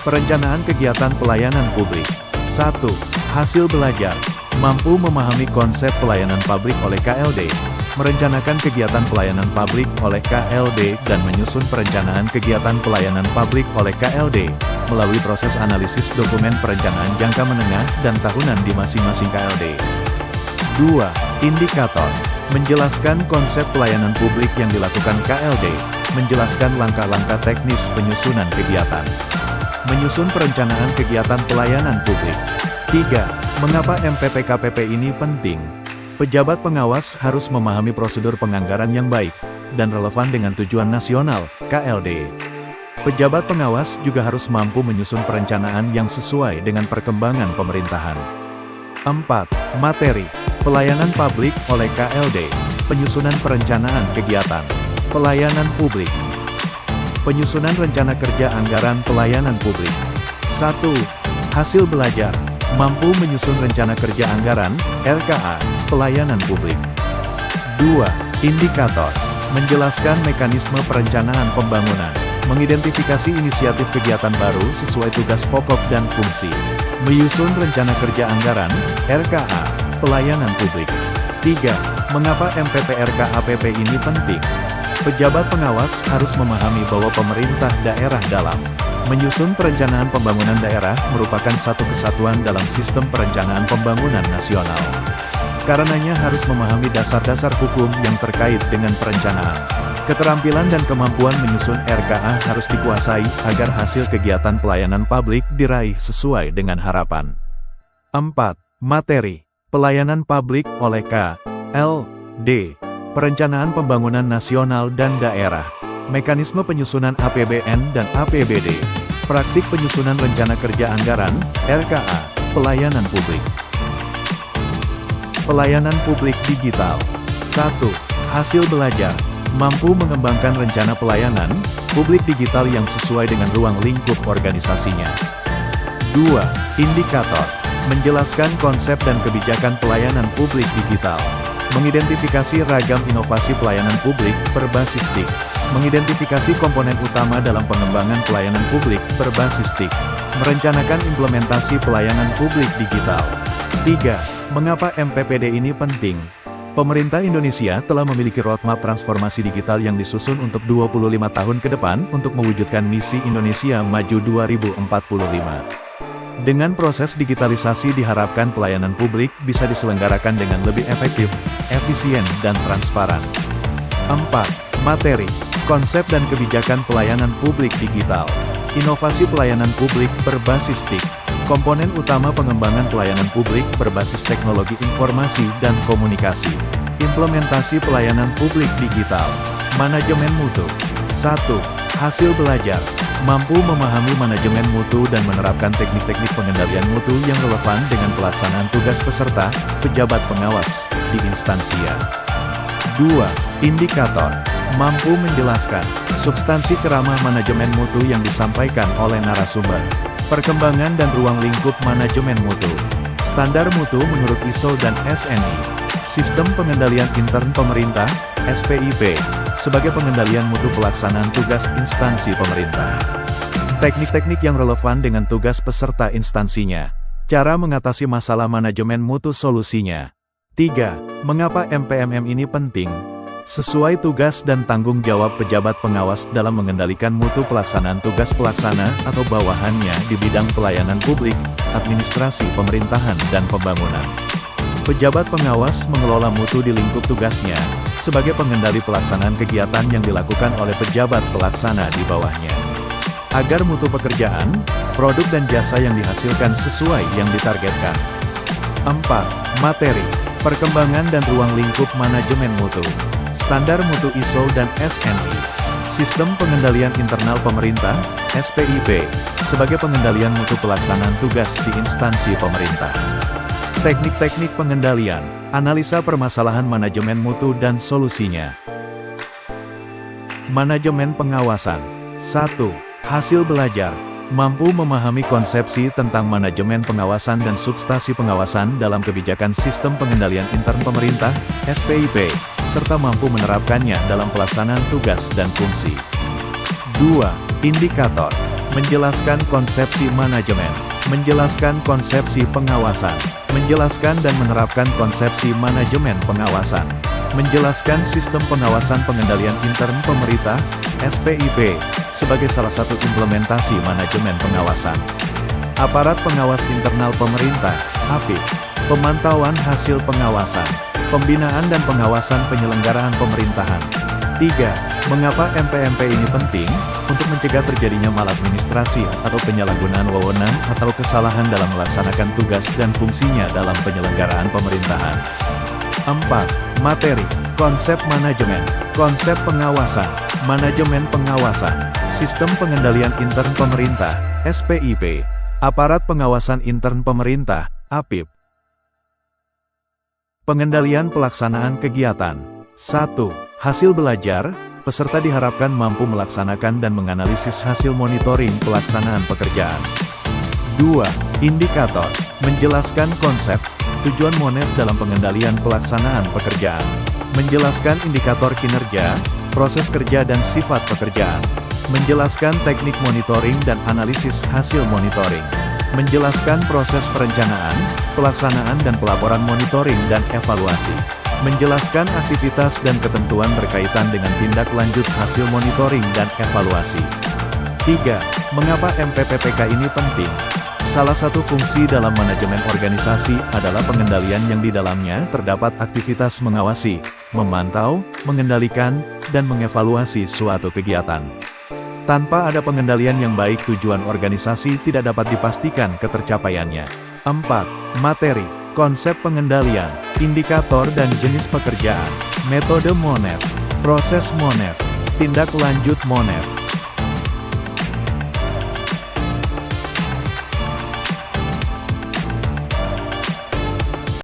Perencanaan kegiatan pelayanan publik. 1. Hasil belajar. Mampu memahami konsep pelayanan publik oleh KLD. Merencanakan kegiatan pelayanan publik oleh KLD dan menyusun perencanaan kegiatan pelayanan publik oleh KLD melalui proses analisis dokumen perencanaan jangka menengah dan tahunan di masing-masing KLD. 2. Indikator. Menjelaskan konsep pelayanan publik yang dilakukan KLD, menjelaskan langkah-langkah teknis penyusunan kegiatan. Menyusun perencanaan kegiatan pelayanan publik. 3. Mengapa MPP-KPP ini penting? Pejabat pengawas harus memahami prosedur penganggaran yang baik dan relevan dengan tujuan nasional, KLD. Pejabat pengawas juga harus mampu menyusun perencanaan yang sesuai dengan perkembangan pemerintahan. 4. Materi. Pelayanan publik oleh KLD. Penyusunan perencanaan kegiatan pelayanan publik. Penyusunan rencana kerja anggaran pelayanan publik. 1. Hasil belajar. Mampu menyusun rencana kerja anggaran, RKA, pelayanan publik. 2. Indikator. Menjelaskan mekanisme perencanaan pembangunan. Mengidentifikasi inisiatif kegiatan baru sesuai tugas pokok dan fungsi. Menyusun rencana kerja anggaran, RKA, pelayanan publik. 3. Mengapa MPP-RKAPP ini penting? Pejabat pengawas harus memahami bahwa pemerintah daerah dalam menyusun perencanaan pembangunan daerah merupakan satu kesatuan dalam sistem perencanaan pembangunan nasional. Karenanya harus memahami dasar-dasar hukum yang terkait dengan perencanaan. Keterampilan dan kemampuan menyusun RKA harus dikuasai agar hasil kegiatan pelayanan publik diraih sesuai dengan harapan. 4. Materi. Pelayanan publik oleh KLD. Perencanaan pembangunan nasional dan daerah. Mekanisme penyusunan APBN dan APBD. Praktik penyusunan rencana kerja anggaran, RKA, pelayanan publik. Pelayanan publik digital. 1. Hasil belajar. Mampu mengembangkan rencana pelayanan publik digital yang sesuai dengan ruang lingkup organisasinya. 2. Indikator. Menjelaskan konsep dan kebijakan pelayanan publik digital. Mengidentifikasi ragam inovasi pelayanan publik berbasis TIK. Mengidentifikasi komponen utama dalam pengembangan pelayanan publik berbasis TIK. Merencanakan implementasi pelayanan publik digital. 3. Mengapa MPPD ini penting? Pemerintah Indonesia telah memiliki roadmap transformasi digital yang disusun untuk 25 tahun ke depan untuk mewujudkan misi Indonesia Maju 2045. Dengan proses digitalisasi diharapkan pelayanan publik bisa diselenggarakan dengan lebih efektif, efisien, dan transparan. 4. Materi. Konsep dan kebijakan pelayanan publik digital. Inovasi pelayanan publik berbasis TIK. Komponen utama pengembangan pelayanan publik berbasis teknologi informasi dan komunikasi. Implementasi pelayanan publik digital. Manajemen mutu. 1. Hasil belajar. Mampu memahami manajemen mutu dan menerapkan teknik-teknik pengendalian mutu yang relevan dengan pelaksanaan tugas peserta, pejabat pengawas, di instansia. 2. Indikator. Mampu menjelaskan substansi ceramah manajemen mutu yang disampaikan oleh narasumber. Perkembangan dan ruang lingkup manajemen mutu. Standar mutu menurut ISO dan SNI. Sistem pengendalian intern pemerintah, SPIP, sebagai pengendalian mutu pelaksanaan tugas instansi pemerintah. Teknik-teknik yang relevan dengan tugas peserta instansinya. Cara mengatasi masalah manajemen mutu solusinya. 3. Mengapa MPMM ini penting? Sesuai tugas dan tanggung jawab pejabat pengawas dalam mengendalikan mutu pelaksanaan tugas pelaksana atau bawahannya di bidang pelayanan publik, administrasi pemerintahan dan pembangunan. Pejabat pengawas mengelola mutu di lingkup tugasnya, sebagai pengendali pelaksanaan kegiatan yang dilakukan oleh pejabat pelaksana di bawahnya. Agar mutu pekerjaan, produk dan jasa yang dihasilkan sesuai yang ditargetkan. 4. Materi. Perkembangan dan ruang lingkup manajemen mutu. Standar mutu ISO dan SNI. Sistem pengendalian internal pemerintah, SPIP, sebagai pengendalian mutu pelaksanaan tugas di instansi pemerintah. Teknik-teknik pengendalian, analisa permasalahan manajemen mutu dan solusinya. Manajemen pengawasan. 1. Hasil belajar. Mampu memahami konsepsi tentang manajemen pengawasan dan substansi pengawasan dalam kebijakan sistem pengendalian intern pemerintah, SPIP, serta mampu menerapkannya dalam pelaksanaan tugas dan fungsi. 2. Indikator. menjelaskan konsepsi manajemen, menjelaskan konsepsi pengawasan, menjelaskan dan menerapkan konsepsi manajemen pengawasan, menjelaskan sistem pengawasan pengendalian intern pemerintah, SPIP, sebagai salah satu implementasi manajemen pengawasan. Aparat pengawas internal pemerintah, APIP, pemantauan hasil pengawasan, pembinaan dan pengawasan penyelenggaraan pemerintahan. 3. Mengapa MPMP ini penting? Untuk mencegah terjadinya maladministrasi atau penyalahgunaan wewenang atau kesalahan dalam melaksanakan tugas dan fungsinya dalam penyelenggaraan pemerintahan. 4. Materi, konsep manajemen, konsep pengawasan, manajemen pengawasan, sistem pengendalian intern pemerintah, SPIP, aparat pengawasan intern pemerintah, APIP. Pengendalian pelaksanaan kegiatan. 1. Hasil belajar, peserta diharapkan mampu melaksanakan dan menganalisis hasil monitoring pelaksanaan pekerjaan. 2. Indikator, menjelaskan konsep, tujuan Monev dalam pengendalian pelaksanaan pekerjaan. Menjelaskan indikator kinerja, proses kerja dan sifat pekerjaan. Menjelaskan teknik monitoring dan analisis hasil monitoring. Menjelaskan proses perencanaan, pelaksanaan dan pelaporan monitoring dan evaluasi. Menjelaskan aktivitas dan ketentuan berkaitan dengan tindak lanjut hasil monitoring dan evaluasi. 3. Mengapa MPPPK ini penting? Salah satu fungsi dalam manajemen organisasi adalah pengendalian yang di dalamnya terdapat aktivitas mengawasi, memantau, mengendalikan, dan mengevaluasi suatu kegiatan. Tanpa ada pengendalian yang baik, tujuan organisasi tidak dapat dipastikan ketercapaiannya. 4. Materi, konsep pengendalian, indikator dan jenis pekerjaan, metode Monev, proses Monev, tindak lanjut Monev,